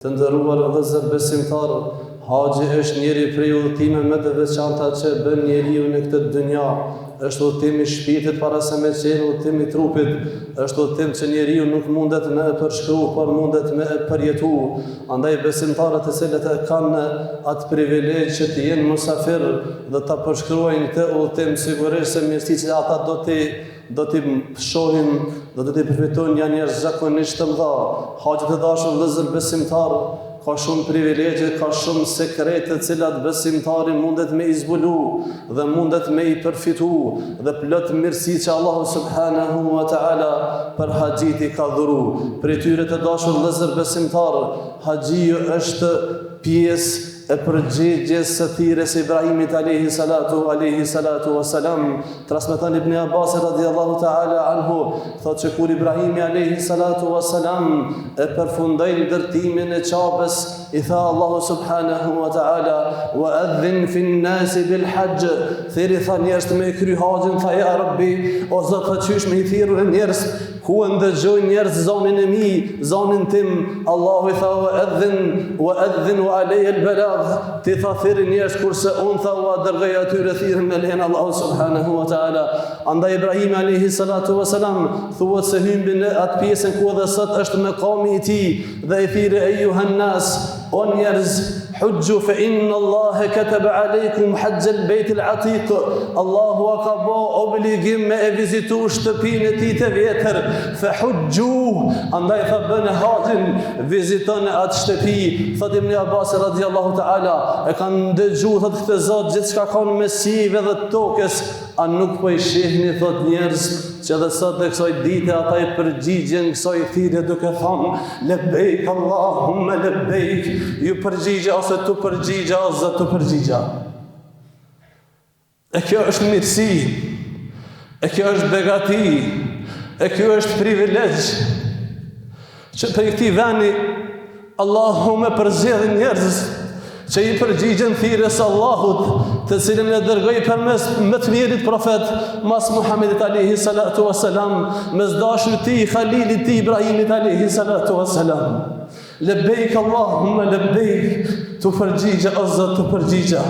Të ndëruar vëllezër besimtar, haxhi është njëri prej udhëtimeve më të veçanta që bën njeriu në këtë dynja. Është udhëtimi i shpirtit para se me qenë udhëtimi i trupit. Është udhëtim që njeriu nuk mundet me e përshkruar, por mundet me e përjetu. Andaj besimtarët e cilët e kanë atë privilegj që të jenë musafir dhe ta përshkruajnë këtë udhëtim, sigurisht se mirësitë që ata do t'i shohin dhe do t'i përfitojnë janë njerëz zakonisht të mëdha. Haxhi të dashur vëllezër besimtar, ka shumë privilegje, ka shumë sekrete të cilat besimtari mundet me i zbulu dhe mundet me i përfitu dhe plot mirësi që Allahu subhanahu wa ta'ala për haxhit i ka dhuru. Për tyre të dashur vëllezër besimtar, haxhiu është pjesë e përgjigjes së thirrjes së Ibrahimit alayhi salatu wassalam. Transmeton Ibn Abbas radhiyallahu ta'ala anhu, thotë që kur Ibrahimi alayhi salatu wassalam e përfundoi ndërtimin e Qabës, i tha Allahu subhanahu wa ta'ala: "Wa adhin fi an-nas bil hajj", thirrë tha njerëz me kry haxhin, tha ja Rabbi, o Zot, tha qysh me i thirrur njerëz, ku ndëgjojnë njerëz zonin e mi, zonin tim. Allahu i tha: "Wa adhin wa alayhi al-balagh", ti tha thirrë njerëz, kurse unë tha u dërgoj atyre thirrën me lehen Allahu subhanahu wa ta'ala. Andaj Ibrahim alayhi salatu wassalam thuhet se hymbi në atë pjesën ku edhe sot është makami i tij dhe i thirrë ejuhan nas, o njerëz, hujju fa inna Allaha kataba alaykum hajj al-bayt al-atiq, Allahu ka bë obligim me e vizitu shtëpinë e tij të vjetër, fa hujju, andaj tha bënë haxhin, viziton atë shtëpi. Thot Ibn Abbas radhiyallahu ta'ala, e kanë dëgjuar thot këtë Zot gjithçka ka në mesive dhe tokës, a nuk po i shihni thot njerëz që edhe sot dhe kësoj dite ata i përgjigjen kësoj thirrje duke thënë lebejk Allahumma lebejk, ju përgjigja ose tu përgjigja ose tu përgjigja. E kjo është mirësi, e kjo është begati, e kjo është privilegj që për këtij veni Allahu më përzgjedh njerëz që i përgjigjen thirrjes Allahut, të cilën e dërgoi përmes më të mirit profet mas Muhamedit alayhi salatu wassalam, mes dashurit tij, Khalilit tij Ibrahimit alayhi salatu wassalam. Lebejk Allahumma lebejk, tu përgjigja o Zot, tu përgjigja.